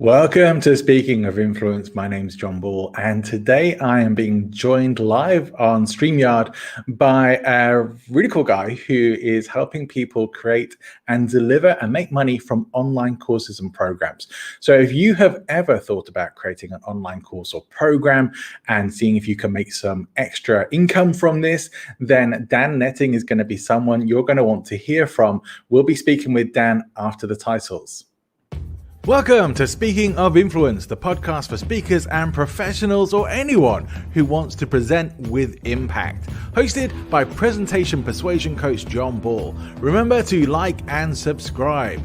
Welcome to Speaking of Influence. My name's John Ball, and today I am being joined live on StreamYard by a really cool guy who is helping people create and deliver and make money from online courses and programs. So if you have ever thought about creating an online course or program and seeing if you can make some extra income from this, then Dan Netting is going to be someone you're going to want to hear from. We'll be speaking with Dan after the titles. Welcome to Speaking of Influence, the podcast for speakers and professionals or anyone who wants to present with impact. Hosted by presentation persuasion coach John Ball. Remember to like and subscribe.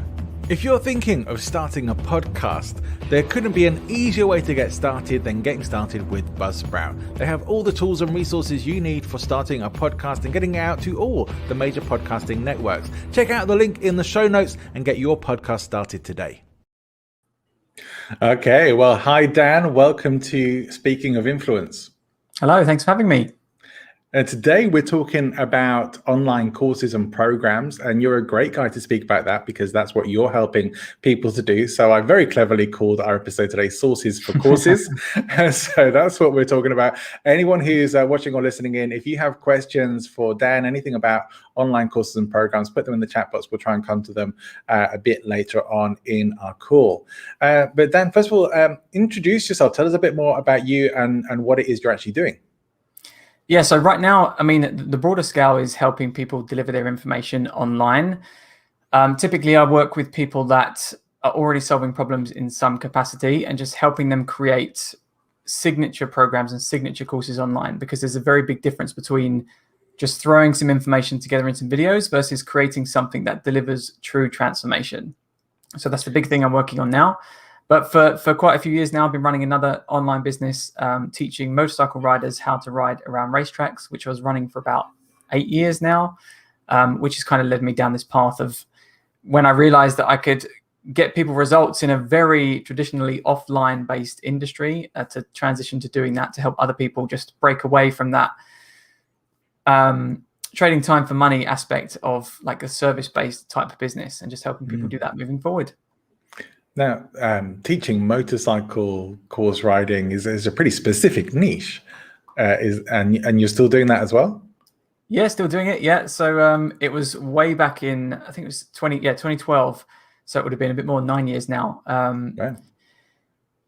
If you're thinking of starting a podcast, there couldn't be an easier way to get started than getting started with Buzzsprout. They have all the tools and resources you need for starting a podcast and getting it out to all the major podcasting networks. Check out the link in the show notes and get your podcast started today. Okay, well, hi, Dan. Welcome to Speaking of Influence. Hello, thanks for having me. Today, we're talking about online courses and programs, and you're a great guy to speak about that because that's what you're helping people to do. So I very cleverly called our episode today Sources for Courses. So that's what we're talking about. Anyone who's watching or listening in, if you have questions for Dan, anything about online courses and programs, put them in the chat box. We'll try and come to them a bit later on in our call. But Dan, first of all, introduce yourself. Tell us a bit more about you and what it is you're actually doing. Yeah, so right now, I mean, the broader scale is helping people deliver their information online. Typically, I work with people that are already solving problems in some capacity and just helping them create signature programs and signature courses online, because there's a very big difference between just throwing some information together in some videos versus creating something that delivers true transformation. So that's the big thing I'm working on now. But for quite a few years now, I've been running another online business, teaching motorcycle riders how to ride around racetracks, which I was running for about 8 years now, which has kind of led me down this path of when I realized that I could get people results in a very traditionally offline-based industry, to transition to doing that to help other people just break away from that trading time for money aspect of like a service-based type of business and just helping people do that moving forward. Now, teaching motorcycle course riding is a pretty specific niche, and you're still doing that as well? Yeah, still doing it. Yeah, so it was way back in, I think it was 2012. So it would have been a bit more than 9 years now. Right.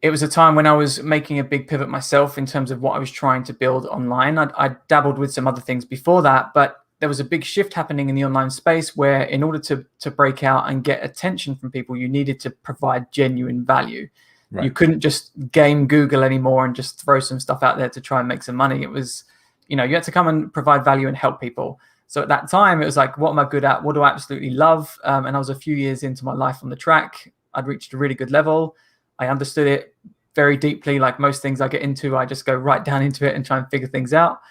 It was a time when I was making a big pivot myself in terms of what I was trying to build online. I dabbled with some other things before that, but there was a big shift happening in the online space where in order to break out and get attention from people, you needed to provide genuine value. Right. You couldn't just game Google anymore and just throw some stuff out there to try and make some money. It was, you had to come and provide value and help people. So at that time, it was like, what am I good at? What do I absolutely love? And I was a few years into my life on the track. I'd reached a really good level. I understood it very deeply. Like most things I get into, I just go right down into it and try and figure things out.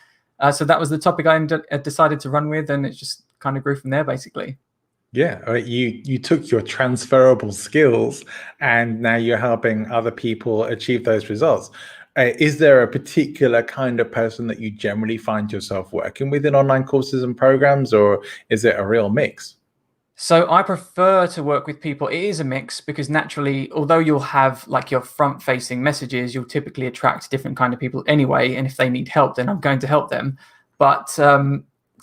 So that was the topic I decided to run with, and it just kind of grew from there, basically. Yeah, you took your transferable skills, and now you're helping other people achieve those results. Is there a particular kind of person that you generally find yourself working with in online courses and programs, or is it a real mix? So I prefer to work with people. It is a mix because naturally, although you'll have like your front-facing messages, you'll typically attract different kind of people anyway. And if they need help, then I'm going to help them. But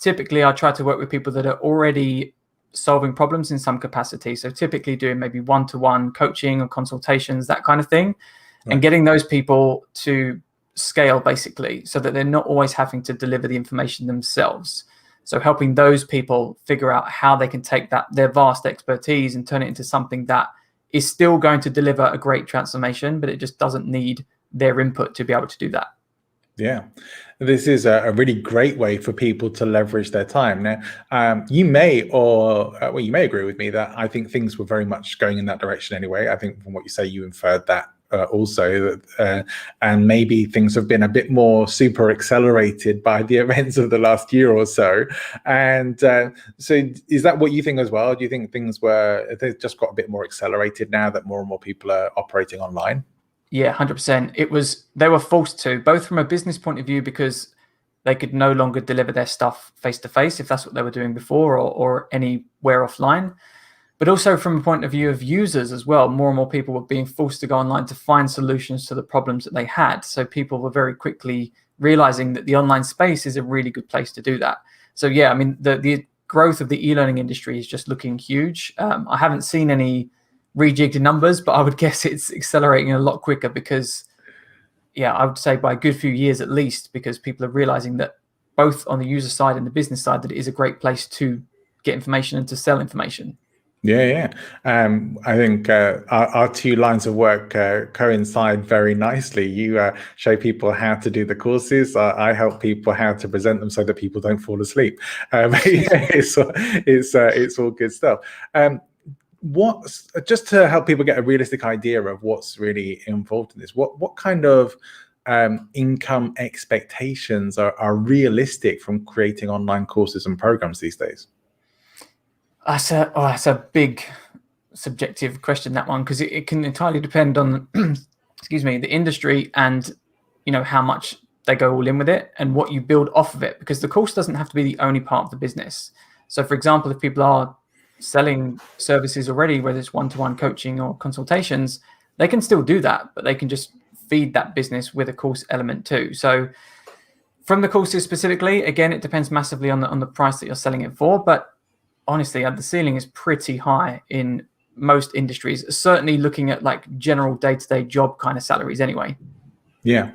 typically, I try to work with people that are already solving problems in some capacity. So typically doing maybe one-to-one coaching or consultations, that kind of thing, right. And getting those people to scale basically so that they're not always having to deliver the information themselves. So helping those people figure out how they can take their vast expertise and turn it into something that is still going to deliver a great transformation, but it just doesn't need their input to be able to do that. Yeah, this is a really great way for people to leverage their time. Now, you may agree with me that I think things were very much going in that direction anyway. I think from what you say, you inferred that also, and maybe things have been a bit more super accelerated by the events of the last year or so. And so is that what you think as well? Do you think they've just got a bit more accelerated now that more and more people are operating online? Yeah, 100%. They were forced to, both from a business point of view, because they could no longer deliver their stuff face to face if that's what they were doing before or anywhere offline. But also from a point of view of users as well, more and more people were being forced to go online to find solutions to the problems that they had. So people were very quickly realizing that the online space is a really good place to do that. So yeah, I mean, the growth of the e-learning industry is just looking huge. I haven't seen any rejigged numbers, but I would guess it's accelerating a lot quicker because, yeah, I would say by a good few years at least, because people are realizing that both on the user side and the business side, that it is a great place to get information and to sell information. Yeah. I think our two lines of work coincide very nicely. You show people how to do the courses. I help people how to present them so that people don't fall asleep. Yeah, it's all good stuff. What's just to help people get a realistic idea of what's really involved in this? What kind of income expectations are realistic from creating online courses and programs these days? That's a big subjective question, that one, because it can entirely depend on excuse me, the industry and how much they go all in with it and what you build off of it, because the course doesn't have to be the only part of the business. So for example, if people are selling services already, whether it's one-to-one coaching or consultations, they can still do that, but they can just feed that business with a course element too. So from the courses specifically, again, it depends massively on the price that you're selling it for, but honestly, the ceiling is pretty high in most industries, certainly looking at like general day-to-day job kind of salaries anyway. Yeah,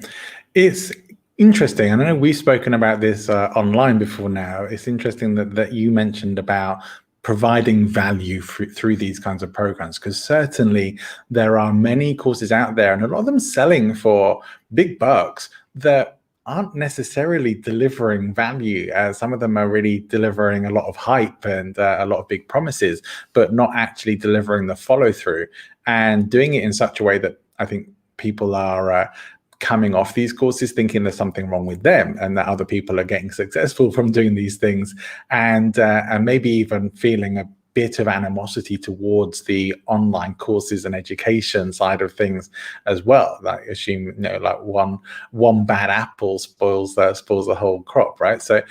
it's interesting. I know we've spoken about this online before now. It's interesting that you mentioned about providing value through these kinds of programs, because certainly there are many courses out there and a lot of them selling for big bucks that aren't necessarily delivering value. Some of them are really delivering a lot of hype and a lot of big promises, but not actually delivering the follow through and doing it in such a way that I think people are coming off these courses thinking there's something wrong with them and that other people are getting successful from doing these things, and maybe even feeling a bit of animosity towards the online courses and education side of things as well. Like assume like one bad apple spoils the whole crop, right? So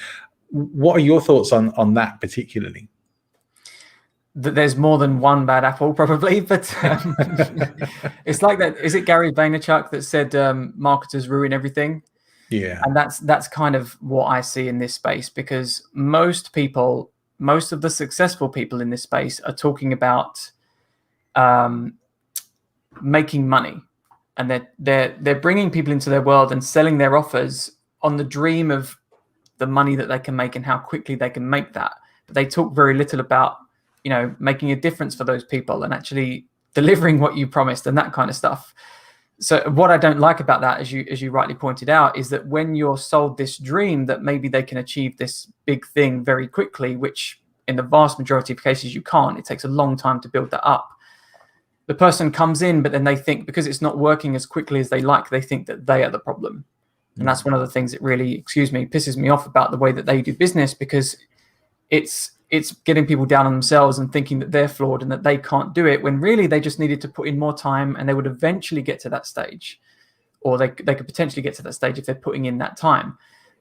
what are your thoughts on that particularly? That there's more than one bad apple probably, but it's like that. Is it Gary Vaynerchuk that said marketers ruin everything? Yeah. And that's kind of what I see in this space, because most of the successful people in this space are talking about making money, and they're bringing people into their world and selling their offers on the dream of the money that they can make and how quickly they can make that. But they talk very little about making a difference for those people and actually delivering what you promised and that kind of stuff. So what I don't like about that, as you rightly pointed out, is that when you're sold this dream that maybe they can achieve this big thing very quickly, which in the vast majority of cases you can't, it takes a long time to build that up. The person comes in, but then they think because it's not working as quickly as they like, they think that they are the problem. And that's one of the things that really, pisses me off about the way that they do business, because it's getting people down on themselves and thinking that they're flawed and that they can't do it, when really they just needed to put in more time and they would eventually get to that stage, or they could potentially get to that stage if they're putting in that time.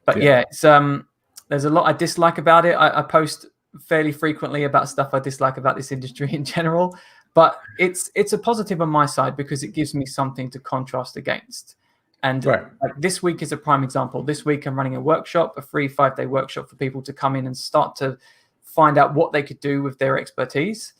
But yeah, it's there's a lot I dislike about it. I post fairly frequently about stuff I dislike about this industry in general, but it's a positive on my side because it gives me something to contrast against. And like this week is a prime example. This week I'm running a workshop, a free 5-day workshop for people to come in and start to find out what they could do with their expertise.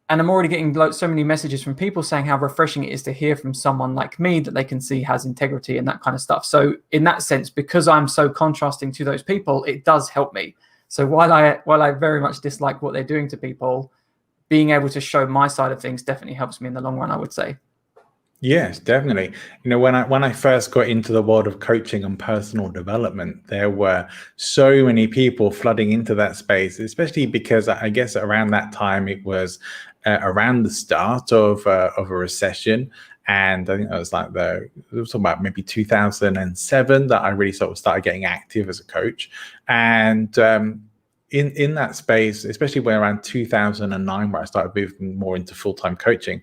And I'm already getting so many messages from people saying how refreshing it is to hear from someone like me that they can see has integrity and that kind of stuff. So in that sense, because I'm so contrasting to those people, it does help me. So while I very much dislike what they're doing to people, being able to show my side of things definitely helps me in the long run, I would say. Yes, definitely. When I first got into the world of coaching and personal development, there were so many people flooding into that space, especially because I guess around that time it was around the start of a recession. And I think it was it was talking about maybe 2007 that I really sort of started getting active as a coach. And in that space, especially when around 2009, where I started moving more into full-time coaching,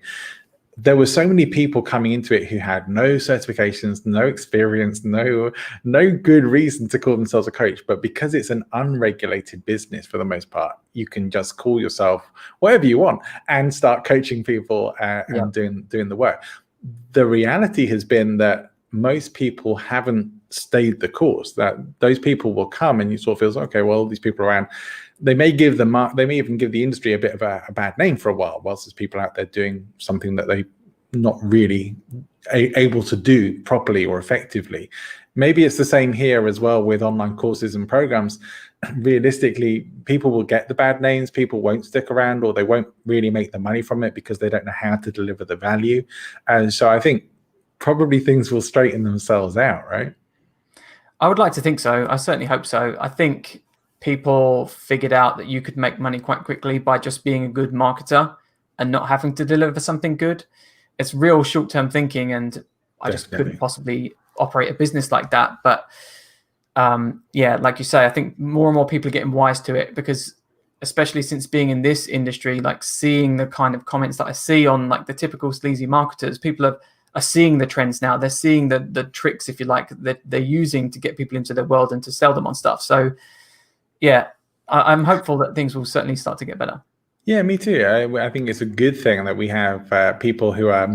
there were so many people coming into it who had no certifications, no experience, no good reason to call themselves a coach. But because it's an unregulated business for the most part, you can just call yourself whatever you want and start coaching people and doing the work. The reality has been that most people haven't stayed the course. That those people will come and you sort of feel, okay, well, these people around, they may give they may even give the industry a bit of a bad name for a while, whilst there's people out there doing something that they not really able to do properly or effectively. Maybe it's the same here as well with online courses and programs. Realistically, people will get the bad names, people won't stick around, or they won't really make the money from it because they don't know how to deliver the value. And so I think probably things will straighten themselves out, right? I would like to think so. I certainly hope so. I think people figured out that you could make money quite quickly by just being a good marketer and not having to deliver something good. It's real short-term thinking, and I just couldn't possibly operate a business like that. But yeah, like you say, I think more and more people are getting wise to it, because especially since being in this industry, like seeing the kind of comments that I see on like the typical sleazy marketers, people are seeing the trends now. They're seeing the tricks, if you like, that they're using to get people into their world and to sell them on stuff. So yeah, I'm hopeful that things will certainly start to get better. Yeah, me too. I think it's a good thing that we have people who are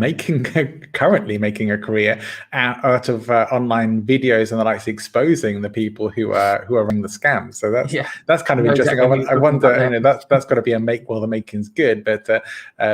currently making a career out of online videos and the likes, exposing the people who are running the scams. So that's kind of interesting. Exactly. I wonder, that's got to be a make while the making's good. But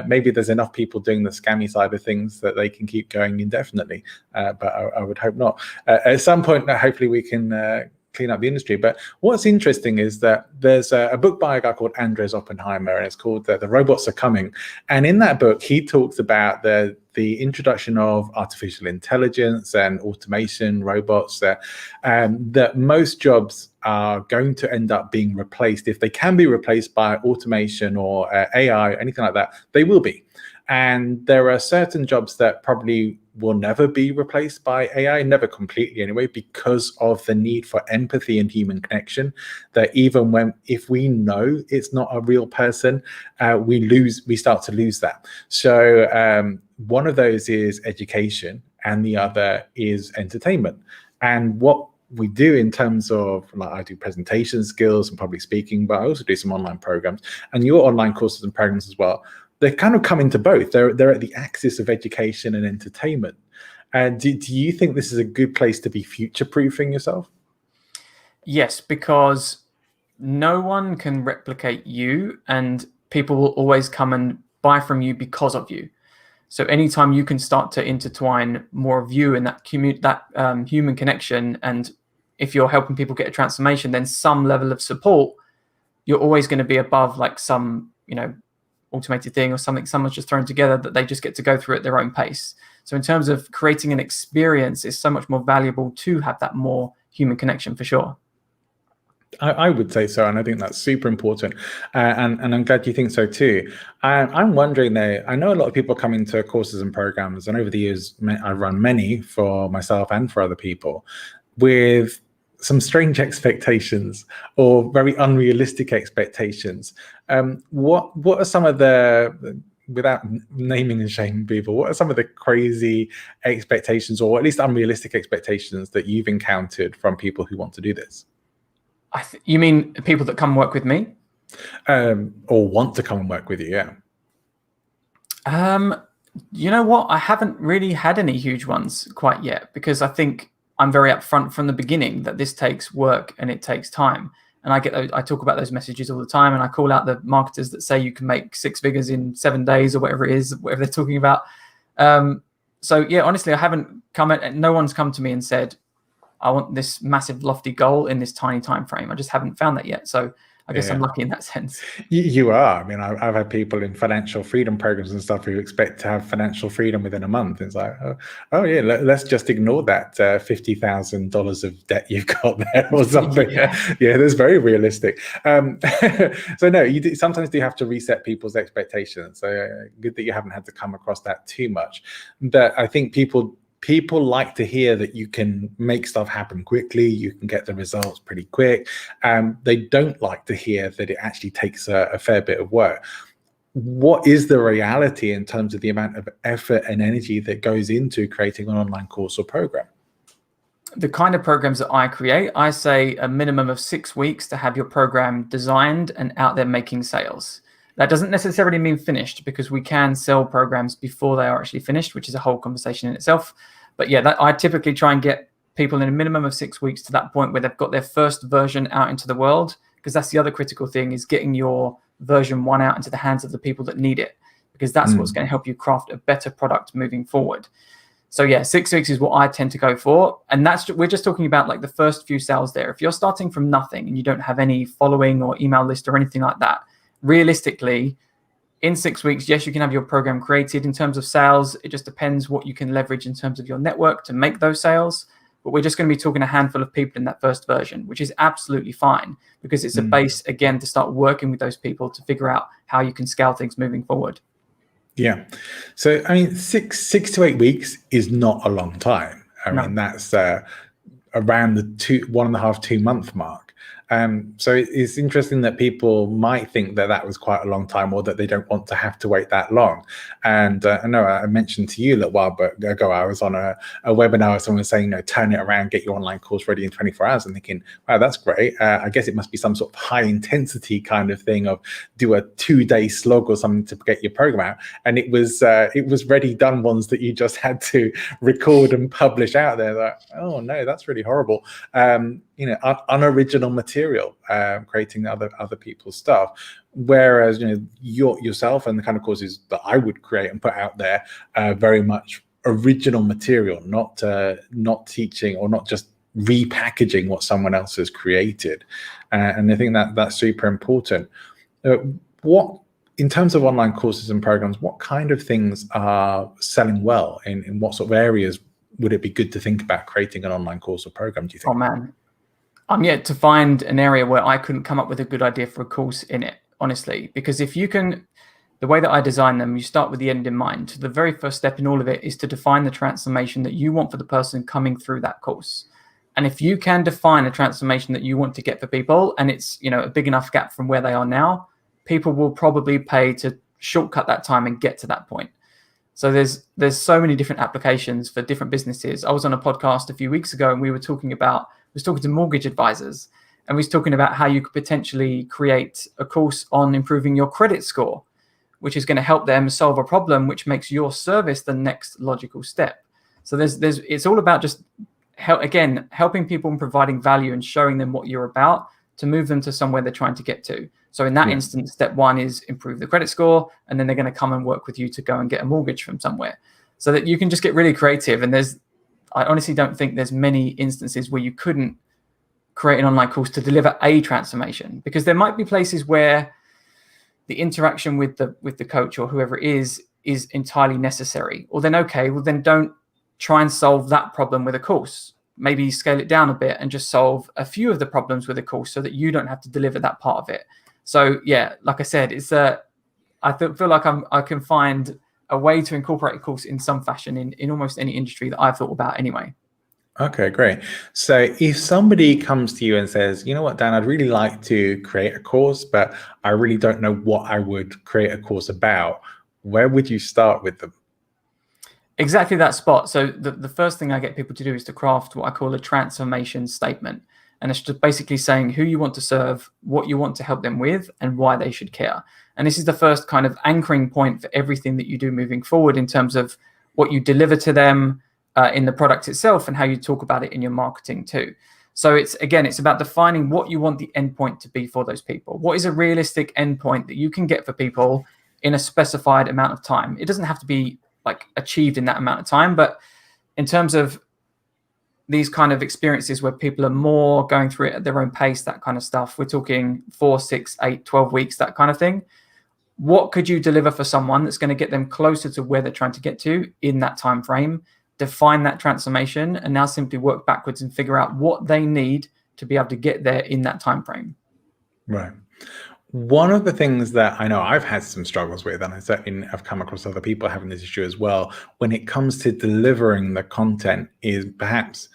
maybe there's enough people doing the scammy side of things that they can keep going indefinitely. But I would hope not. At some point, hopefully, we can clean up the industry. But what's interesting is that there's a book by a guy called Andres Oppenheimer, and it's called The Robots Are Coming. And in that book, he talks about the introduction of artificial intelligence and automation, robots, that most jobs are going to end up being replaced. If they can be replaced by automation or AI, anything like that, they will be. And there are certain jobs that probably will never be replaced by AI, never completely anyway, because of the need for empathy and human connection. That even if we know it's not a real person, we start to lose that. So one of those is education, and the other is entertainment. And what we do in terms of, like, I do presentation skills and public speaking, but I also do some online programs, and your online courses and programs as well. They kind of come into both. They're at the axis of education and entertainment. And do you think this is a good place to be future-proofing yourself? Yes, because no one can replicate you, and people will always come and buy from you because of you. So anytime you can start to intertwine more of you in that human connection, and if you're helping people get a transformation, then some level of support, you're always going to be above like some, automated thing or something someone's just thrown together that they just get to go through at their own pace. So in terms of creating an experience, it's so much more valuable to have that more human connection, for sure. I would say so, and I think that's super important, and I'm glad you think so too. I'm wondering though, I know a lot of people come into courses and programs, and over the years I've run many for myself and for other people with some strange expectations or very unrealistic expectations. What are some of the, without naming and shaming people, what are some of the crazy expectations, or at least unrealistic expectations, that you've encountered from people who want to do this? You mean people that come and work with me? Or want to come and work with you, yeah. You know what? I haven't really had any huge ones quite yet, because I think I'm very upfront from the beginning that this takes work and it takes time. And I talk about those messages all the time, and I call out the marketers that say you can make 6 figures in 7 days or whatever it is, whatever they're talking about. So yeah, honestly, no one's come to me and said, I want this massive lofty goal in this tiny time frame. I just haven't found that yet. So I guess I'm lucky in that sense. You are. I mean, I've had people in financial freedom programs and stuff who expect to have financial freedom within a month. It's like, oh yeah, let's just ignore that $50,000 of debt you've got there or something. Yeah, that's very realistic. So no, you sometimes do have to reset people's expectations. So good that you haven't had to come across that too much. But I think people like to hear that you can make stuff happen quickly, you can get the results pretty quick. They don't like to hear that it actually takes a fair bit of work. what is the reality in terms of the amount of effort and energy that goes into creating an online course or program? The kind of programs that I create, I say a minimum of 6 weeks to have your program designed and out there making sales. That doesn't necessarily mean finished, because we can sell programs before they are actually finished, which is a whole conversation in itself. But yeah, I typically try and get people in a minimum of 6 weeks to that point where they've got their first version out into the world, because that's the other critical thing, is getting your version 1 out into the hands of the people that need it, because that's what's going to help you craft a better product moving forward. So yeah, 6 weeks is what I tend to go for. And we're just talking about like the first few sales there. If you're starting from nothing and you don't have any following or email list or anything like that, realistically, in 6 weeks, yes, you can have your program created. In terms of sales, it just depends what you can leverage in terms of your network to make those sales. But we're just going to be talking a handful of people in that first version, which is absolutely fine, because it's a base, again, to start working with those people to figure out how you can scale things moving forward. Yeah. So, I mean, six to 8 weeks is not a long time. I mean, that's around the 1.5 to 2 month mark. So it's interesting that people might think that that was quite a long time, or that they don't want to have to wait that long. And I know I mentioned to you a little while ago, I was on a webinar where someone was saying, turn it around, get your online course ready in 24 hours. And thinking, wow, that's great. I guess it must be some sort of high intensity kind of thing, of do a 2-day slog or something to get your program out. And it was ready done ones that you just had to record and publish out there. Like, oh no, that's really horrible. Unoriginal material, creating other people's stuff. Whereas yourself and the kind of courses that I would create and put out there, very much original material, not teaching or not just repackaging what someone else has created. And I think that's super important. What, in terms of online courses and programs, what kind of things are selling well? In what sort of areas would it be good to think about creating an online course or program, do you think? Oh man, I'm yet to find an area where I couldn't come up with a good idea for a course in it, honestly. Because if you can, the way that I design them, you start with the end in mind. The very first step in all of it is to define the transformation that you want for the person coming through that course. And if you can define a transformation that you want to get for people, and it's a big enough gap from where they are now, people will probably pay to shortcut that time and get to that point. So there's so many different applications for different businesses. I was on a podcast a few weeks ago, and we were talking to mortgage advisors, and we was talking about how you could potentially create a course on improving your credit score, which is going to help them solve a problem, which makes your service the next logical step. So it's all about just helping people and providing value and showing them what you're about to move them to somewhere they're trying to get to. So in that instance, step 1 is improve the credit score, and then they're going to come and work with you to go and get a mortgage from somewhere, so that you can just get really creative. And I honestly don't think there's many instances where you couldn't create an online course to deliver a transformation, because there might be places where the interaction with the coach or whoever it is entirely necessary. Or then, then don't try and solve that problem with a course. Maybe scale it down a bit and just solve a few of the problems with a course, so that you don't have to deliver that part of it. So yeah, like I said, I feel like I can find a way to incorporate a course in some fashion in almost any industry that I've thought about anyway. Okay, great. So if somebody comes to you and says, you know what, Dan, I'd really like to create a course, but I really don't know what I would create a course about, where would you start with them? Exactly that spot. So the first thing I get people to do is to craft what I call a transformation statement. And it's just basically saying who you want to serve, what you want to help them with, and why they should care. And this is the first kind of anchoring point for everything that you do moving forward, in terms of what you deliver to them in the product itself, and how you talk about it in your marketing too. So it's about defining what you want the endpoint to be for those people. What is a realistic endpoint that you can get for people in a specified amount of time? It doesn't have to be like achieved in that amount of time, but in terms of these kind of experiences where people are more going through it at their own pace, that kind of stuff, we're talking 4, 6, 8, 12 weeks, that kind of thing. What could you deliver for someone that's going to get them closer to where they're trying to get to in that time frame? Define that transformation, and now simply work backwards and figure out what they need to be able to get there in that time frame. Right. One of the things that I know I've had some struggles with, and I certainly have come across other people having this issue as well, when it comes to delivering the content, is perhaps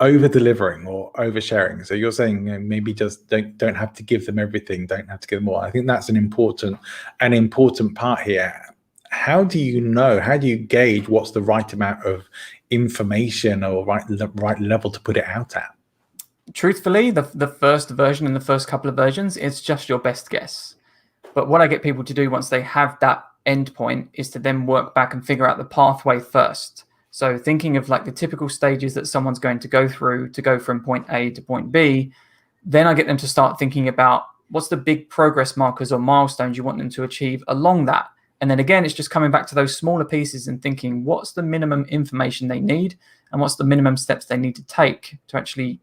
over delivering or oversharing. So you're saying, maybe just don't have to give them everything, don't have to give them more. I think that's an important part here. How do you gauge what's the right amount of information or right level to put it out at? Truthfully, the first version and the first couple of versions, it's just your best guess. But what I get people to do once they have that endpoint is to then work back and figure out the pathway first. So thinking of like the typical stages that someone's going to go through to go from point A to point B, then I get them to start thinking about what's the big progress markers or milestones you want them to achieve along that. And then again, it's just coming back to those smaller pieces and thinking what's the minimum information they need and what's the minimum steps they need to take to actually,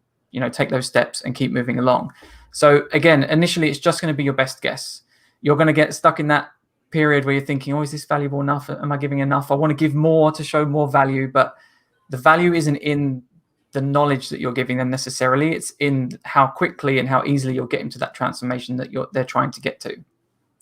take those steps and keep moving along. So again, initially, it's just going to be your best guess. You're going to get stuck in that period where you're thinking, oh, is this valuable enough? Am I giving enough? I want to give more to show more value, but the value isn't in the knowledge that you're giving them necessarily. It's in how quickly and how easily you'll get into that transformation that they're trying to get to.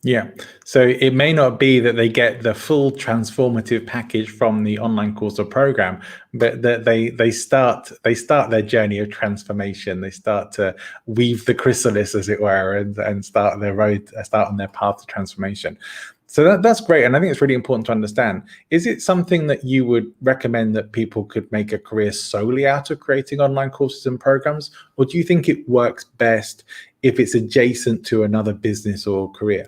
Yeah. So it may not be that they get the full transformative package from the online course or program, but that they start their journey of transformation. They start to weave the chrysalis, as it were, and start on their path to transformation. So that's great. And I think it's really important to understand. Is it something that you would recommend that people could make a career solely out of creating online courses and programs? Or do you think it works best if it's adjacent to another business or career?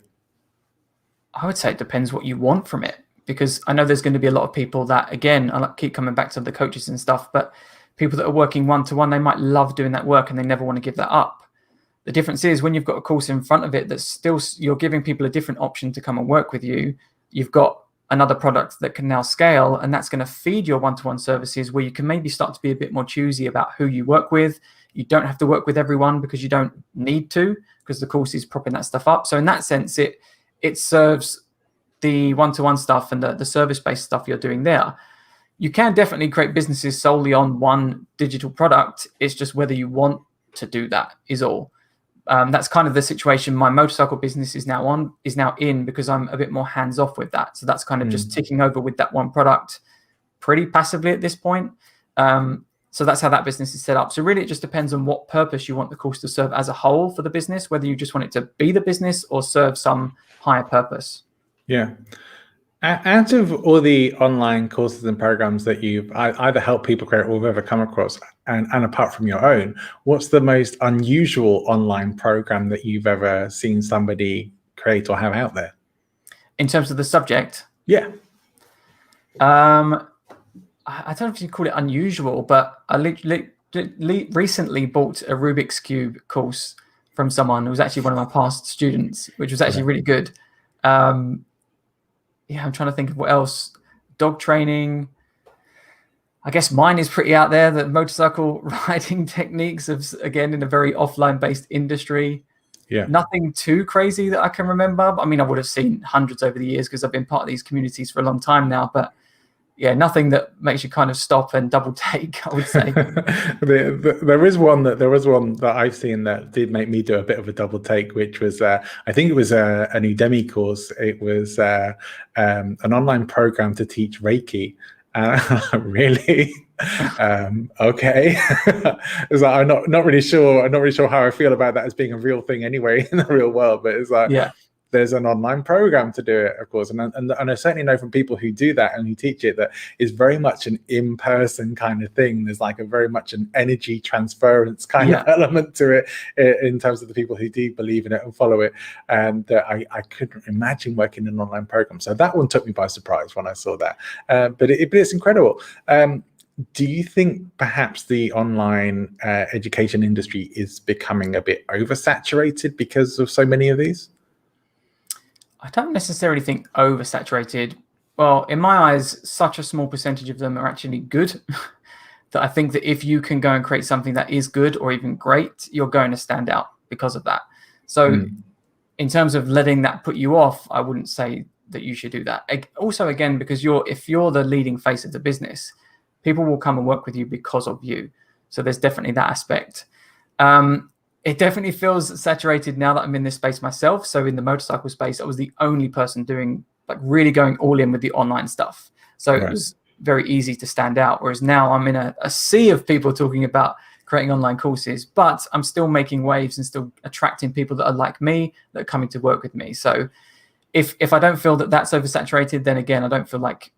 I would say it depends what you want from it, because I know there's going to be a lot of people that, again, I keep coming back to the coaches and stuff, but people that are working one-to-one, they might love doing that work and they never want to give that up. The difference is when you've got a course in front of it that's still, you're giving people a different option to come and work with you. You've got another product that can now scale, and that's going to feed your one-to-one services where you can maybe start to be a bit more choosy about who you work with. You don't have to work with everyone because you don't need to, because the course is propping that stuff up. So in that sense, it serves the one-to-one stuff and the service-based stuff you're doing there. You can definitely create businesses solely on one digital product. It's just whether you want to do that is all. That's kind of the situation my motorcycle business is now in, because I'm a bit more hands-off with that. So that's kind of just ticking over with that one product pretty passively at this point. So that's how that business is set up. So really, it just depends on what purpose you want the course to serve as a whole for the business, whether you just want it to be the business or serve some higher purpose. Yeah. Out of all the online courses and programs that you've either helped people create or have ever come across, and apart from your own, what's the most unusual online program that you've ever seen somebody create or have out there? In terms of the subject? Yeah. I don't know if you call it unusual, but I recently bought a Rubik's Cube course from someone who was actually one of my past students, which was actually really good. I'm trying to think of what else. Dog training. I guess mine is pretty out there. The motorcycle riding techniques of, again, in a very offline-based industry. Yeah. Nothing too crazy that I can remember. I mean, I would have seen hundreds over the years because I've been part of these communities for a long time now. But yeah, nothing that makes you kind of stop and double take, I would say. There was one that I've seen that did make me do a bit of a double take, which was, I think it was an Udemy course. It was an online program to teach Reiki. Really? Okay. It's like, I'm not really sure how I feel about that as being a real thing anyway in the real world. But it's like, yeah, there's an online program to do it, of course. And I certainly know from people who do that and who teach it that it's very much an in-person kind of thing. There's like very much an energy transference kind of element to it in terms of the people who do believe in it and follow it. And I couldn't imagine working in an online program. So that one took me by surprise when I saw that. But it's incredible. Do you think perhaps the online education industry is becoming a bit oversaturated because of so many of these? I don't necessarily think oversaturated. Well, in my eyes, such a small percentage of them are actually good that I think that if you can go and create something that is good or even great, you're going to stand out because of that. So in terms of letting that put you off, I wouldn't say that you should do that. Also, again, because if you're the leading face of the business, people will come and work with you because of you. So there's definitely that aspect. It definitely feels saturated now that I'm in this space myself. So in the motorcycle space, I was the only person doing, like, really going all in with the online stuff. So it was very easy to stand out. Whereas now I'm in a sea of people talking about creating online courses, but I'm still making waves and still attracting people that are like me, that are coming to work with me. So if I don't feel that that's oversaturated, then again, I don't feel like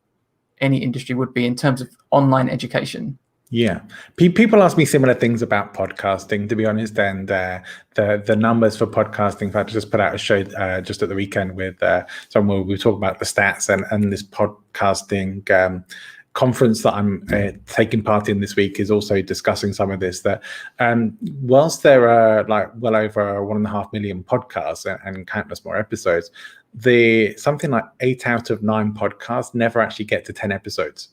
any industry would be in terms of online education. Yeah, people ask me similar things about podcasting, to be honest, and the numbers for podcasting. In fact, I just put out a show just at the weekend with someone where we talk about the stats and this podcasting conference that I'm taking part in this week is also discussing some of this. That whilst there are like well over 1.5 million podcasts and countless more episodes, something like 8 out of 9 podcasts never actually get to 10 episodes.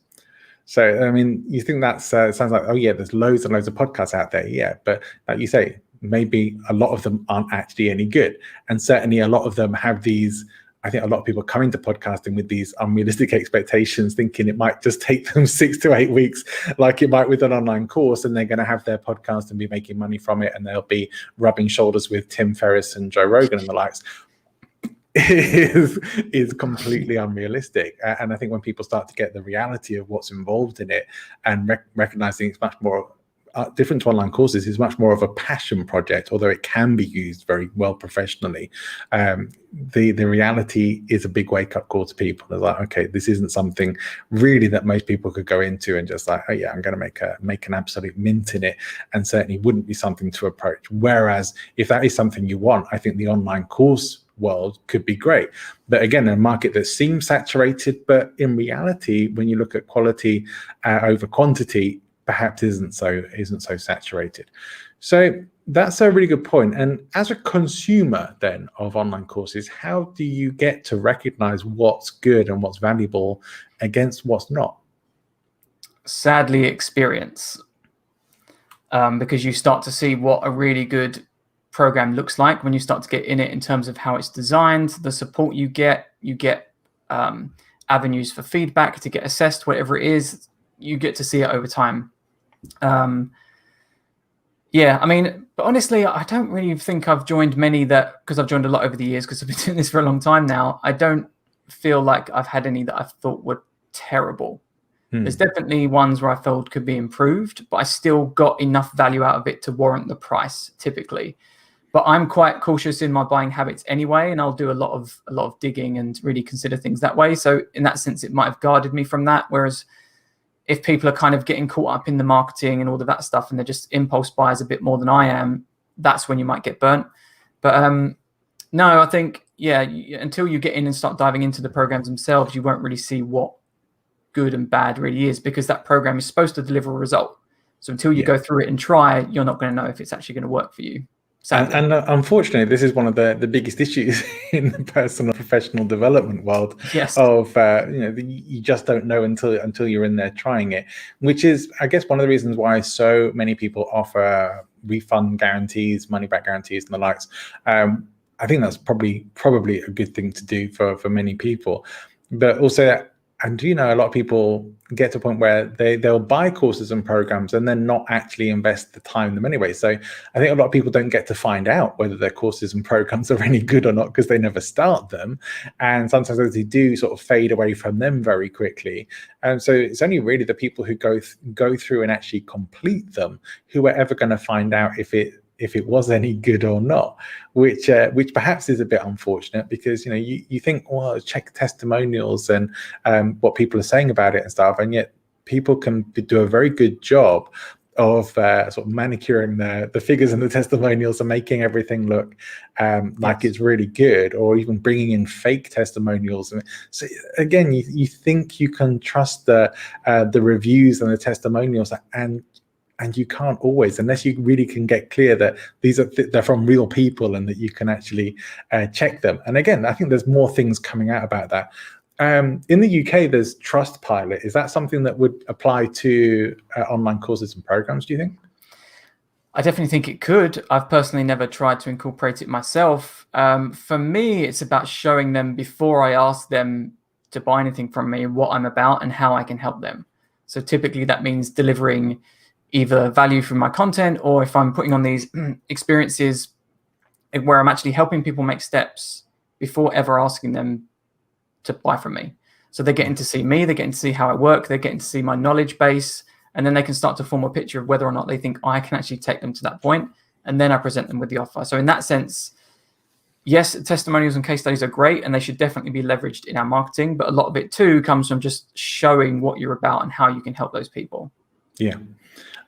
So, I mean, you think that sounds like, oh yeah, there's loads and loads of podcasts out there. Yeah, but like you say, maybe a lot of them aren't actually any good. And certainly a lot of them have these, I think a lot of people come into podcasting with these unrealistic expectations, thinking it might just take them 6 to 8 weeks, like it might with an online course, and they're going to have their podcast and be making money from it, and they'll be rubbing shoulders with Tim Ferriss and Joe Rogan and the likes. Is completely unrealistic. And I think when people start to get the reality of what's involved in it and recognizing it's much more different to online courses, is much more of a passion project, although it can be used very well professionally. The reality is a big wake-up call to people. It's like, okay, this isn't something really that most people could go into and just like, oh yeah, I'm going to make an absolute mint in it, and certainly wouldn't be something to approach. Whereas if that is something you want, I think the online course world could be great. But again, a market that seems saturated, but in reality, when you look at quality over quantity, perhaps isn't so saturated. So that's a really good point. And as a consumer then of online courses, how do you get to recognize what's good and what's valuable against what's not? Sadly, experience. Because you start to see what a really good program looks like when you start to get in it, in terms of how it's designed, the support you get avenues for feedback to get assessed, whatever it is, you get to see it over time. Yeah, I mean, but honestly, I don't really think I've joined many because I've joined a lot over the years, because I've been doing this for a long time now. I don't feel like I've had any that I thought were terrible. There's definitely ones where I felt could be improved, but I still got enough value out of it to warrant the price typically. But I'm quite cautious in my buying habits anyway, and I'll do a lot of digging and really consider things that way. So in that sense, it might have guarded me from that. Whereas if people are kind of getting caught up in the marketing and all of that stuff, and they're just impulse buyers a bit more than I am, that's when you might get burnt. But no, I think, yeah, until you get in and start diving into the programs themselves, you won't really see what good and bad really is, because that program is supposed to deliver a result. So until you go through it and try, you're not going to know if it's actually going to work for you. And unfortunately, this is one of the biggest issues in the personal professional development world. Yes. Of you just don't know until you're in there trying it, which is, I guess, one of the reasons why so many people offer refund guarantees, money back guarantees, and the likes. I think that's probably a good thing to do for many people, but also. And a lot of people get to a point where they'll buy courses and programs and then not actually invest the time in them anyway. So I think a lot of people don't get to find out whether their courses and programs are any good or not, because they never start them. And sometimes as they do, sort of fade away from them very quickly. And so it's only really the people who go through and actually complete them who are ever going to find out if it was any good or not, which perhaps is a bit unfortunate, because you think, well, check testimonials and what people are saying about it and stuff, and yet people can do a very good job of sort of manicuring the figures and the testimonials and making everything look like it's really good, or even bringing in fake testimonials. And so again, you think you can trust the reviews and the testimonials, and you can't always, unless you really can get clear that they're from real people and that you can actually check them. And again, I think there's more things coming out about that. In the UK, there's Trustpilot. Is that something that would apply to online courses and programs, do you think? I definitely think it could. I've personally never tried to incorporate it myself. For me, it's about showing them, before I ask them to buy anything from me, what I'm about and how I can help them. So typically that means delivering either value from my content, or if I'm putting on these experiences where I'm actually helping people make steps before ever asking them to buy from me. So they're getting to see me, they're getting to see how I work, they're getting to see my knowledge base, and then they can start to form a picture of whether or not they think I can actually take them to that point, and then I present them with the offer. So in that sense, yes, testimonials and case studies are great, and they should definitely be leveraged in our marketing, but a lot of it too comes from just showing what you're about and how you can help those people. Yeah.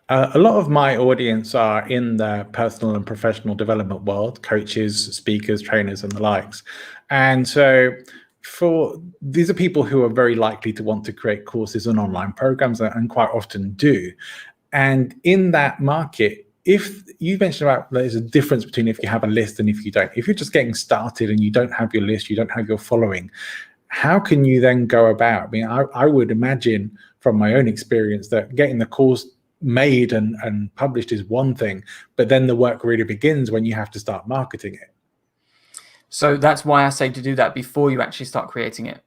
A lot of my audience are in the personal and professional development world, coaches, speakers, trainers, and the likes. And so these are people who are very likely to want to create courses and online programs, and quite often do. And in that market, if you mentioned about there's a difference between if you have a list and if you don't. If you're just getting started and you don't have your list, you don't have your following, how can you then go about? I mean, I would imagine from my own experience that getting the course made and published is one thing, but then the work really begins when you have to start marketing it. So that's why I say to do that before you actually start creating it.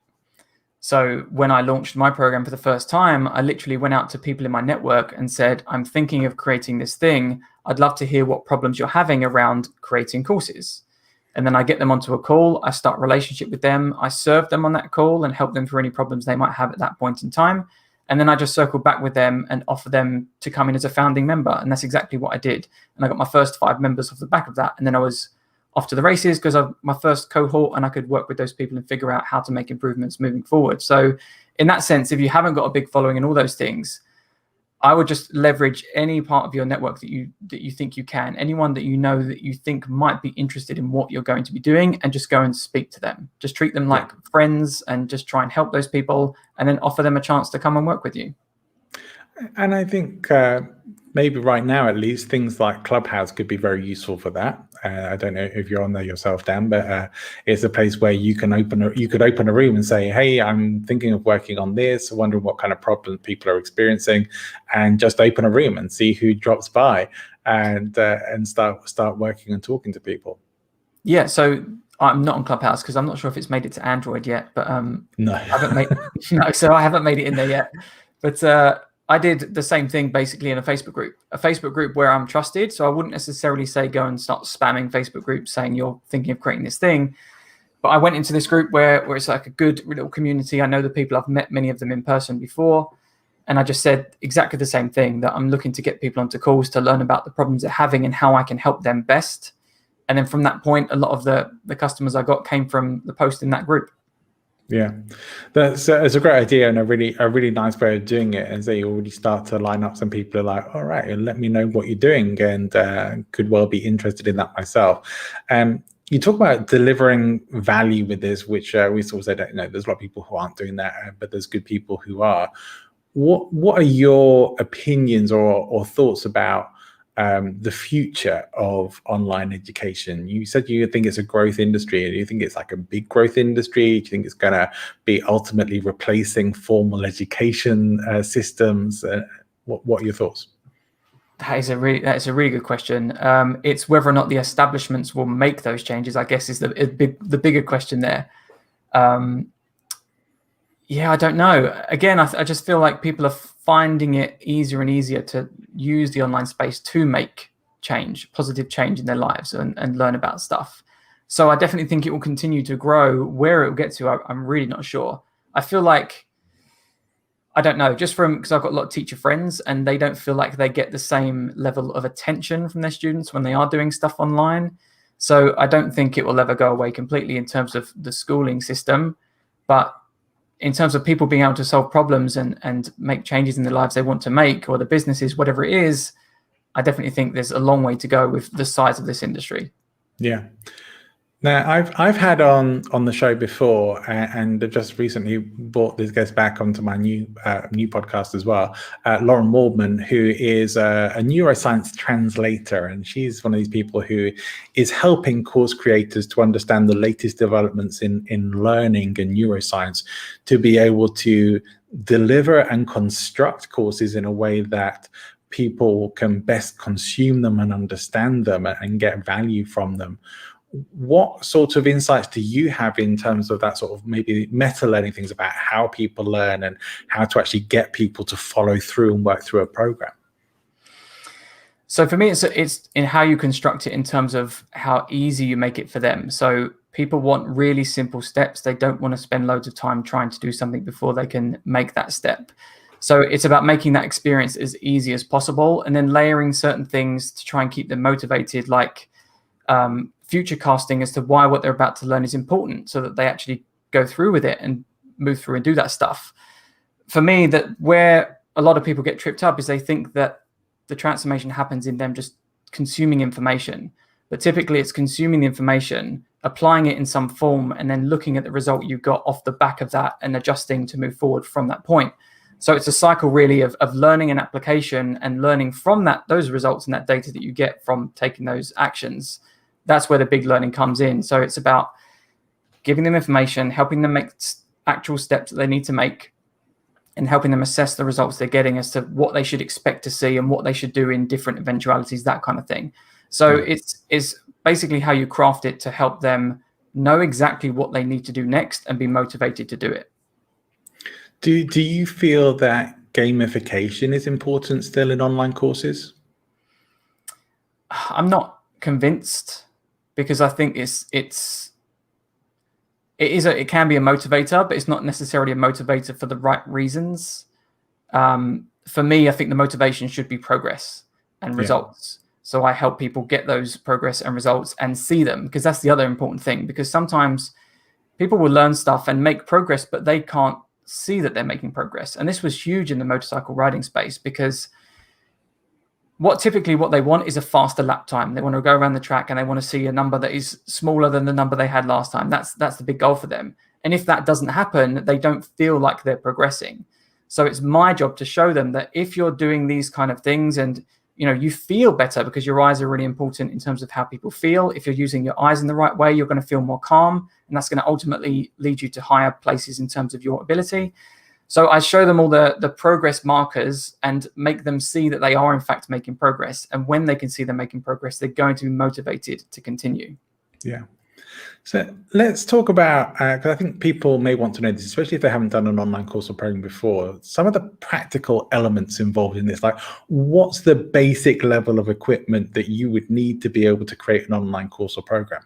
So when I launched my program for the first time, I literally went out to people in my network and said, I'm thinking of creating this thing. I'd love to hear what problems you're having around creating courses. And then I get them onto a call. I start a relationship with them. I serve them on that call and help them through any problems they might have at that point in time. And then I just circle back with them and offer them to come in as a founding member. And that's exactly what I did. And I got my first 5 members off the back of that. And then I was off to the races because of my first cohort, and I could work with those people and figure out how to make improvements moving forward. So in that sense, if you haven't got a big following and all those things, I would just leverage any part of your network that you think you can, anyone that you know that you think might be interested in what you're going to be doing, and just go and speak to them. Just treat them like friends and just try and help those people, and then offer them a chance to come and work with you. And I think maybe right now, at least, things like Clubhouse could be very useful for that. I don't know if you're on there yourself, Dan, but it's a place where you could open a room and say, "Hey, I'm thinking of working on this. Wondering what kind of problems people are experiencing," and just open a room and see who drops by, and start working and talking to people. Yeah. So I'm not on Clubhouse because I'm not sure if it's made it to Android yet, but No, I haven't made so I haven't made it in there yet. But I did the same thing basically in a Facebook group where I'm trusted. So I wouldn't necessarily say go and start spamming Facebook groups saying you're thinking of creating this thing. But I went into this group where it's like a good little community. I know the people, I've met many of them in person before. And I just said exactly the same thing, that I'm looking to get people onto calls to learn about the problems they're having and how I can help them best. And then from that point, a lot of the customers I got came from the post in that group. Yeah, it's a great idea and a really nice way of doing it. And so you already start to line up some people who are like, all right, let me know what you're doing, and could well be interested in that myself. You talk about delivering value with this, which we sort of said, there's a lot of people who aren't doing that, but there's good people who are. What are your opinions or thoughts about the future of online education? You said you think it's a growth industry. Do you think it's like a big growth industry? Do you think it's going to be ultimately replacing formal education systems? What are your thoughts? That is a really good question. It's whether or not the establishments will make those changes, I guess, is the bigger question there. Yeah, I don't know. Again, I just feel like people are finding it easier and easier to use the online space to make positive change in their lives and learn about stuff. So I definitely think it will continue to grow. Where it will get to, I'm really not sure. I feel like, I don't know, just because I've got a lot of teacher friends and they don't feel like they get the same level of attention from their students when they are doing stuff online. So I don't think it will ever go away completely in terms of the schooling system. But in terms of people being able to solve problems and make changes in their lives they want to make, or the businesses, whatever it is, I definitely think there's a long way to go with the size of this industry. Yeah. Now, I've had on the show before, and just recently brought this guest back onto my new podcast as well, Lauren Waldman, who is a neuroscience translator, and she's one of these people who is helping course creators to understand the latest developments in learning and neuroscience to be able to deliver and construct courses in a way that people can best consume them and understand them and get value from them. What sort of insights do you have in terms of that sort of maybe meta learning things about how people learn and how to actually get people to follow through and work through a program? So for me, it's in how you construct it in terms of how easy you make it for them. So people want really simple steps. They don't want to spend loads of time trying to do something before they can make that step. So it's about making that experience as easy as possible, and then layering certain things to try and keep them motivated, like future casting as to why what they're about to learn is important, so that they actually go through with it and move through and do that stuff. For me, that where a lot of people get tripped up is they think that the transformation happens in them just consuming information. But typically it's consuming the information, applying it in some form, and then looking at the result you got off the back of that and adjusting to move forward from that point. So it's a cycle really of learning an application and learning from those results and that data that you get from taking those actions. That's where the big learning comes in. So it's about giving them information, helping them make actual steps that they need to make, and helping them assess the results they're getting as to what they should expect to see and what they should do in different eventualities, that kind of thing. So it's basically how you craft it to help them know exactly what they need to do next and be motivated to do it. Do you feel that gamification is important still in online courses? I'm not convinced, because I think it can be a motivator, but it's not necessarily a motivator for the right reasons. For me, I think the motivation should be progress and results. So I help people get those progress and results and see them, because that's the other important thing. Because sometimes people will learn stuff and make progress, but they can't see that they're making progress. And this was huge in the motorcycle riding space, because what they want is a faster lap time. They want to go around the track and they want to see a number that is smaller than the number they had last time. That's the big goal for them. And if that doesn't happen, they don't feel like they're progressing. So it's my job to show them that if you're doing these kind of things and you feel better, because your eyes are really important in terms of how people feel. If you're using your eyes in the right way, you're going to feel more calm, and that's going to ultimately lead you to higher places in terms of your ability. So I show them all the progress markers and make them see that they are in fact making progress. And when they can see them making progress, they're going to be motivated to continue. Yeah. So let's talk about, because I think people may want to know this, especially if they haven't done an online course or program before, some of the practical elements involved in this. Like, what's the basic level of equipment that you would need to be able to create an online course or program?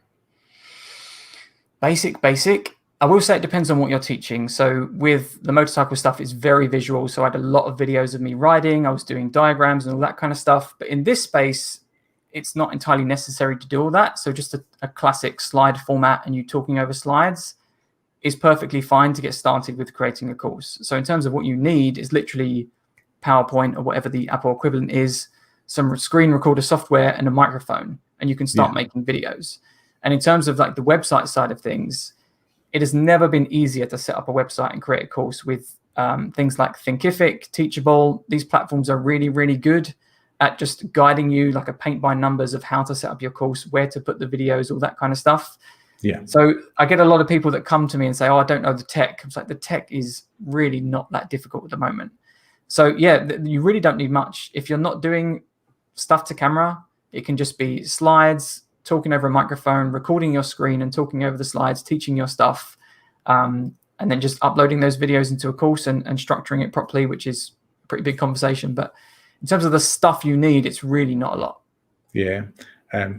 Basic. I will say it depends on what you're teaching. So with the motorcycle stuff, it's very visual. So I had a lot of videos of me riding. I was doing diagrams and all that kind of stuff. But in this space, it's not entirely necessary to do all that. So just a classic slide format and you talking over slides is perfectly fine to get started with creating a course. So in terms of what you need is literally PowerPoint or whatever the Apple equivalent is, some screen recorder software and a microphone, and you can start making videos. And in terms of like the website side of things, it has never been easier to set up a website and create a course with things like Thinkific, Teachable. These platforms are really, really good at just guiding you like a paint by numbers of how to set up your course, where to put the videos, all that kind of stuff. Yeah. So I get a lot of people that come to me and say, oh, I don't know the tech. I was like, the tech is really not that difficult at the moment. So yeah, you really don't need much. If you're not doing stuff to camera, it can just be slides, talking over a microphone, recording your screen and talking over the slides, teaching your stuff, and then just uploading those videos into a course and structuring it properly, which is a pretty big conversation. But in terms of the stuff you need, it's really not a lot. Yeah.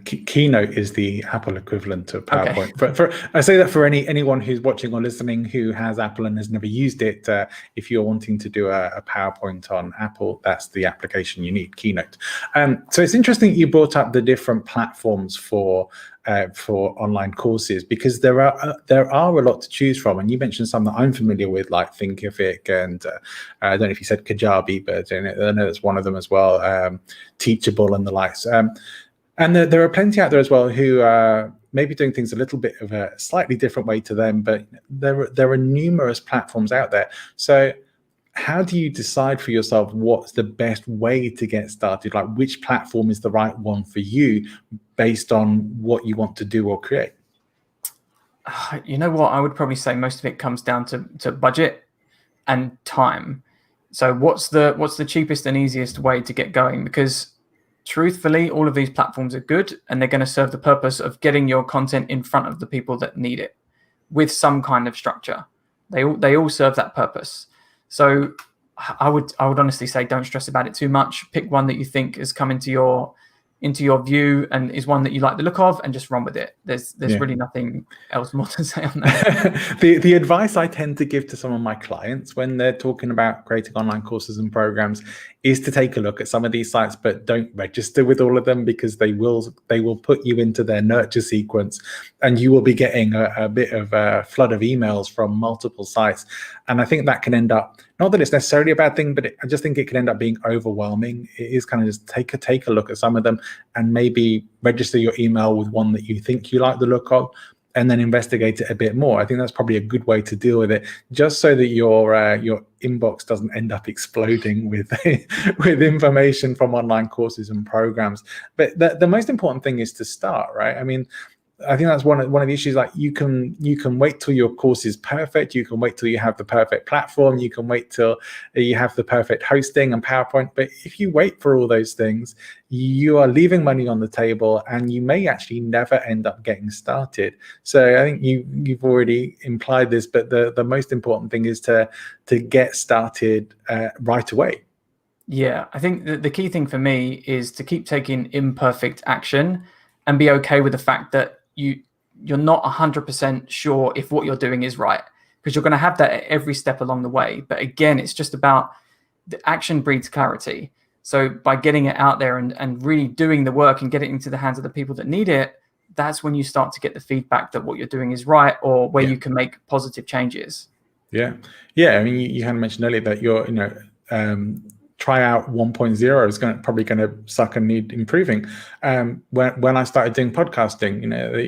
Keynote is the Apple equivalent of PowerPoint. Okay. I say that for anyone who's watching or listening who has Apple and has never used it. If you're wanting to do a PowerPoint on Apple, that's the application you need, Keynote. So it's interesting you brought up the different platforms for online courses, because there are a lot to choose from, and you mentioned some that I'm familiar with, like Thinkific, and I don't know if you said Kajabi, but I know it's one of them as well. Teachable and the likes. And there are plenty out there as well who are maybe doing things a little bit of a slightly different way to them, but there are numerous platforms out there. So how do you decide for yourself what's the best way to get started? Like, which platform is the right one for you based on what you want to do or create? You know what? I would probably say most of it comes down to budget and time. So what's the cheapest and easiest way to get going? Because truthfully, all of these platforms are good and they're going to serve the purpose of getting your content in front of the people that need it with some kind of structure. They all serve that purpose. So I would honestly say don't stress about it too much. Pick one that you think has come into your into your view and is one that you like the look of, and just run with it. There's really nothing else more to say on that. The advice I tend to give to some of my clients when they're talking about creating online courses and programs is to take a look at some of these sites, but don't register with all of them, because they will put you into their nurture sequence, and you will be getting a bit of a flood of emails from multiple sites. And I think that can end up, not that it's necessarily a bad thing, but I just think it can end up being overwhelming. It is kind of just take a look at some of them, and maybe register your email with one that you think you like the look of, and then investigate it a bit more. I think that's probably a good way to deal with it, just so that your inbox doesn't end up exploding with with information from online courses and programs. But the most important thing is to start, right? I mean, I think that's one of the issues. Like, you can wait till your course is perfect. You can wait till you have the perfect platform. You can wait till you have the perfect hosting and PowerPoint. But if you wait for all those things, you are leaving money on the table, and you may actually never end up getting started. So I think you've already implied this, but the most important thing is to get started right away. Yeah, I think the key thing for me is to keep taking imperfect action and be okay with the fact that you're not 100% sure if what you're doing is right, because you're going to have that at every step along the way. But again, it's just about the action breeds clarity. So by getting it out there and really doing the work and getting it into the hands of the people that need it, that's when you start to get the feedback that what you're doing is right, or where you can make positive changes. Yeah. I mean, you had mentioned earlier that you're, try out 1.0 is probably going to suck and need improving. When I started doing podcasting,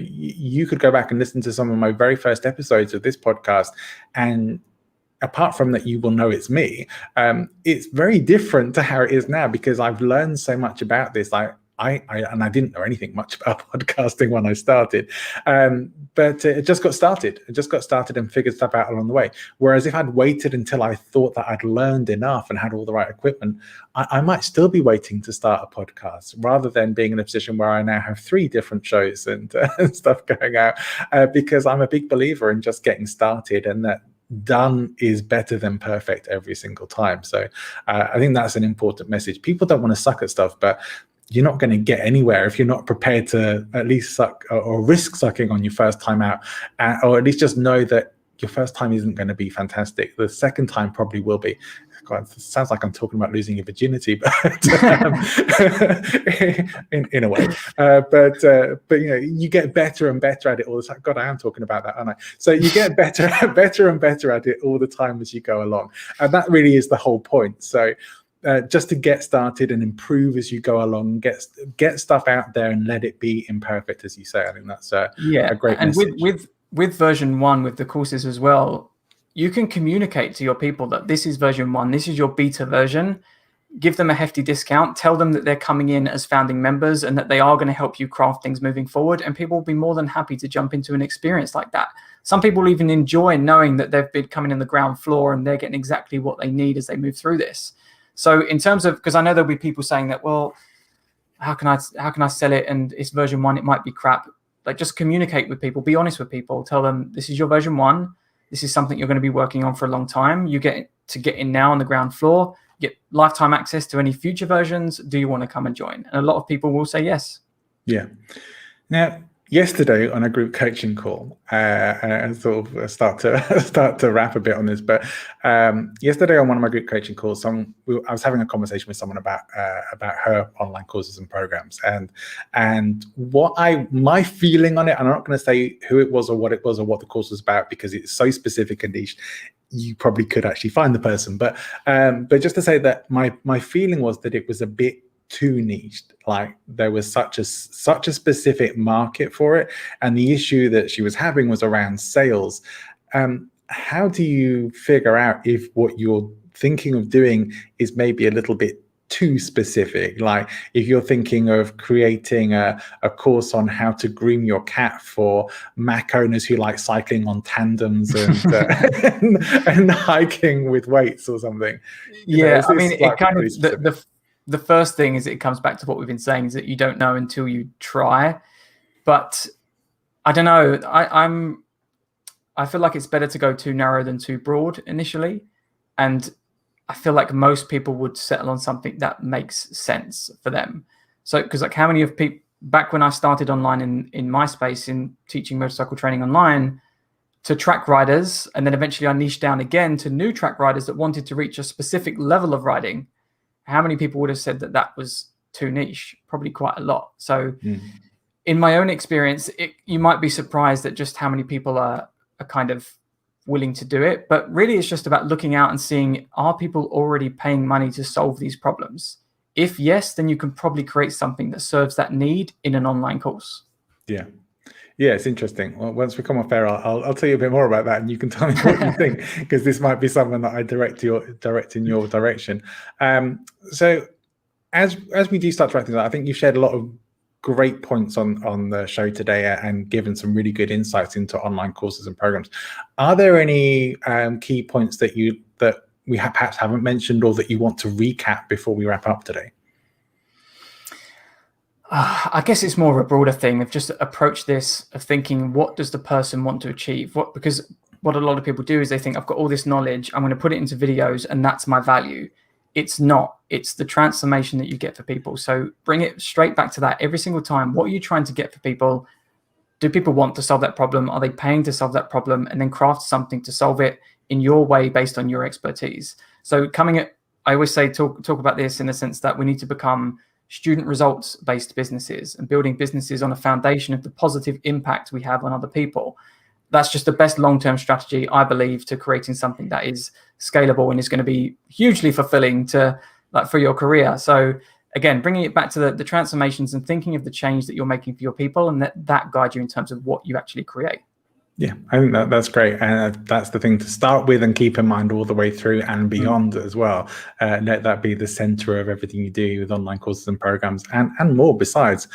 you could go back and listen to some of my very first episodes of this podcast, and apart from that, you will know it's me. It's very different to how it is now, because I've learned so much about this. I didn't know anything much about podcasting when I started, but it just got started. And figured stuff out along the way. Whereas if I'd waited until I thought that I'd learned enough and had all the right equipment, I might still be waiting to start a podcast, rather than being in a position where I now have 3 different shows and stuff going out, because I'm a big believer in just getting started, and that done is better than perfect every single time. So I think that's an important message. People don't want to suck at stuff, but you're not going to get anywhere if you're not prepared to at least suck or risk sucking on your first time out, or at least just know that your first time isn't going to be fantastic. The second time probably will be. God, it sounds like I'm talking about losing your virginity, but in a way. But you get better and better at it all the time. God, I am talking about that, aren't I? So you get better and better at it all the time as you go along, and that really is the whole point. So just to get started and improve as you go along, get stuff out there and let it be imperfect, as you say. I think that's a great message. And with version 1, with the courses as well, you can communicate to your people that this is version 1, this is your beta version. Give them a hefty discount, tell them that they're coming in as founding members and that they are going to help you craft things moving forward, and people will be more than happy to jump into an experience like that. Some people even enjoy knowing that they've been coming in the ground floor and they're getting exactly what they need as they move through this. So in terms of, because I know there'll be people saying that, well, how can I sell it, and it's version 1, it might be crap. Like, just communicate with people, be honest with people, tell them this is your version 1, this is something you're going to be working on for a long time. You get in now on the ground floor, get lifetime access to any future versions. Do you want to come and join? And a lot of people will say yes. Yeah. Now, yesterday on a group coaching call, and sort of start to wrap a bit on this, but yesterday on one of my group coaching calls, I was having a conversation with someone about her online courses and programs, and my feeling on it. And I'm not going to say who it was or what the course was about, because it's so specific and niche. You probably could actually find the person, but just to say that my feeling was that it was a bit too niche. Like, there was such a specific market for it, and the issue that she was having was around sales. How do you figure out if what you're thinking of doing is maybe a little bit too specific? Like, if you're thinking of creating a course on how to groom your cat for Mac owners who like cycling on tandems and hiking with weights or something. I mean, it kind of the first thing is, it comes back to what we've been saying, is that you don't know until you try. But I don't know. I feel like it's better to go too narrow than too broad initially. And I feel like most people would settle on something that makes sense for them. So, because like how many of people back when I started online in my space in teaching motorcycle training online to track riders, and then eventually I niched down again to new track riders that wanted to reach a specific level of riding. How many people would have said that that was too niche? Probably quite a lot. So in my own experience, you might be surprised at just how many people are kind of willing to do it. But really, it's just about looking out and seeing, are people already paying money to solve these problems? If yes, then you can probably create something that serves that need in an online course. Yeah. Yeah, it's interesting. Well, once we come off air, I'll tell you a bit more about that, and you can tell me what you think, because this might be someone that I direct in your direction. So as we do start to wrap things up, I think you've shared a lot of great points on the show today and given some really good insights into online courses and programs. Are there any key points that we perhaps haven't mentioned, or that you want to recap before we wrap up today? I guess it's more of a broader thing of just approach this of thinking, what does the person want to achieve? Because what a lot of people do is they think, I've got all this knowledge, I'm going to put it into videos and that's my value. It's not. It's the transformation that you get for people. So bring it straight back to that every single time. What are you trying to get for people? Do people want to solve that problem? Are they paying to solve that problem? And then craft something to solve it in your way based on your expertise. So I always say, talk about this in the sense that we need to become student results based businesses and building businesses on a foundation of the positive impact we have on other people. That's just the best long-term strategy, I believe, to creating something that is scalable and is going to be hugely fulfilling for your career. So again, bringing it back to the transformations and thinking of the change that you're making for your people, and that guides you in terms of what you actually create. Yeah, I think that's great. And that's the thing to start with and keep in mind all the way through and beyond as well. Let that be the center of everything you do with online courses and programs and more besides.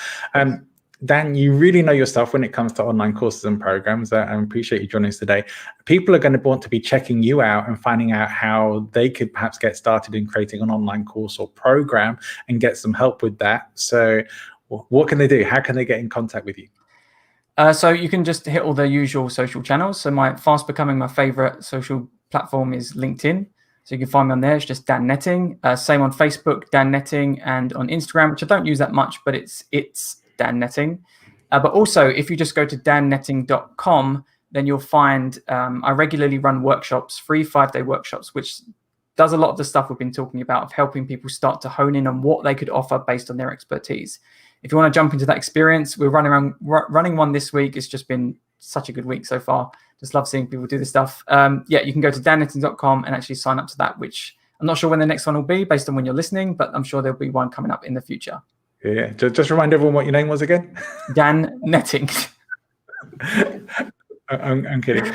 Dan, you really know your stuff when it comes to online courses and programs. I appreciate you joining us today. People are going to want to be checking you out and finding out how they could perhaps get started in creating an online course or program and get some help with that. So what can they do? How can they get in contact with you? So you can just hit all the usual social channels. So fast becoming my favorite social platform is LinkedIn. So you can find me on there. It's just Dan Netting. Same on Facebook, Dan Netting, and on Instagram, which I don't use that much, but it's Dan Netting. But also, if you just go to dannetting.com, then you'll find I regularly run workshops, free 5-day workshops, which does a lot of the stuff we've been talking about of helping people start to hone in on what they could offer based on their expertise. If you want to jump into that experience, we're running one this week. It's just been such a good week so far. Just love seeing people do this stuff. You can go to dannetting.com and actually sign up to that, which I'm not sure when the next one will be based on when you're listening, but I'm sure there'll be one coming up in the future. Yeah, just remind everyone what your name was again. Dan Netting. I'm kidding.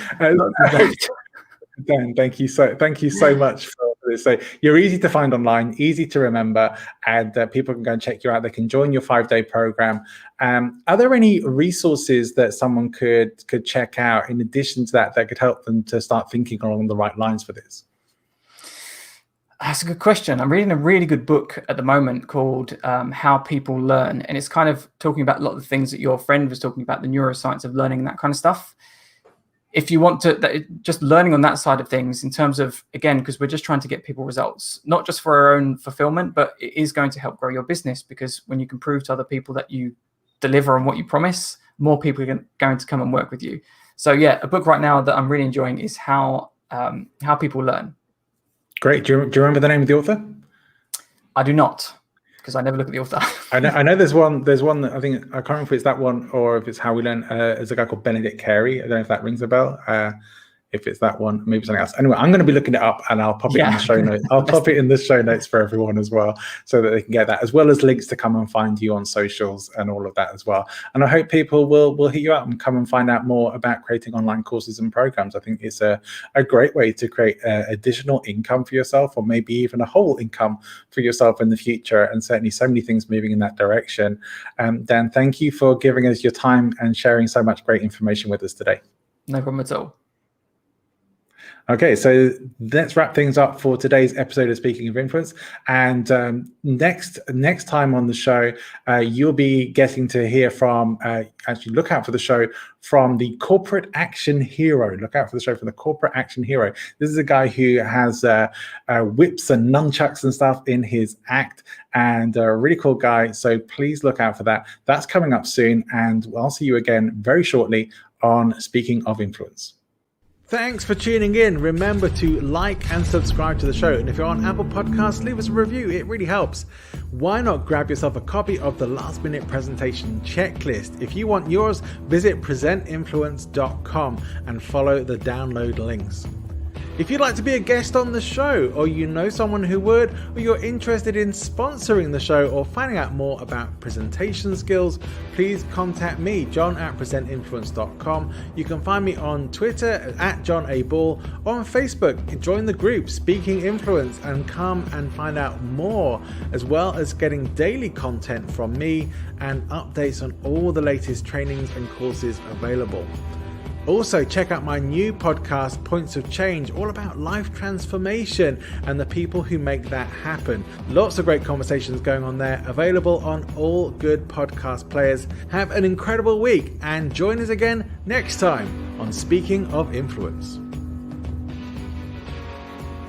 Dan, thank you so much for this. So you're easy to find online, easy to remember, and people can go and check you out. They can join your 5-day program. Are there any resources that someone could check out in addition to that could help them to start thinking along the right lines for this? That's a good question. I'm reading a really good book at the moment called How People Learn. And it's kind of talking about a lot of the things that your friend was talking about, the neuroscience of learning and that kind of stuff. If you want to, just learning on that side of things in terms of, again, because we're just trying to get people results, not just for our own fulfillment, but it is going to help grow your business, because when you can prove to other people that you deliver on what you promise, more people are going to come and work with you. So yeah, a book right now that I'm really enjoying is How People Learn. Great. Do you remember the name of the author? I do not, because I never look at the author. I know there's one that I think, I can't remember if it's that one or if it's How We Learn. There's a guy called Benedict Carey. I don't know if that rings a bell. If it's that one, maybe something else. Anyway, I'm going to be looking it up and I'll pop it in the show notes. I'll pop it in the show notes for everyone as well, so that they can get that, as well as links to come and find you on socials and all of that as well. And I hope people will hit you up and come and find out more about creating online courses and programs. I think it's a great way to create additional income for yourself, or maybe even a whole income for yourself in the future. And certainly so many things moving in that direction. Dan, thank you for giving us your time and sharing so much great information with us today. No problem at all. Okay, so let's wrap things up for today's episode of Speaking of Influence. And next time on the show, you'll be getting to hear from, actually look out for the show from the corporate action hero. Look out for the show from the corporate action hero. This is a guy who has whips and nunchucks and stuff in his act, and a really cool guy. So please look out for that. That's coming up soon, and I'll see you again very shortly on Speaking of Influence. Thanks for tuning in. Remember to like and subscribe to the show. And if you're on Apple Podcasts, leave us a review. It really helps. Why not grab yourself a copy of the Last Minute Presentation Checklist? If you want yours, visit presentinfluence.com and follow the download links. If you'd like to be a guest on the show, or you know someone who would, or you're interested in sponsoring the show or finding out more about presentation skills, please contact me, John at presentinfluence.com. You can find me on Twitter at John A. Ball, or on Facebook. Join the group Speaking Influence and come and find out more, as well as getting daily content from me and updates on all the latest trainings and courses available. Also, check out my new podcast, Points of Change, all about life transformation and the people who make that happen. Lots of great conversations going on there, available on all good podcast players. Have an incredible week and join us again next time on Speaking of Influence.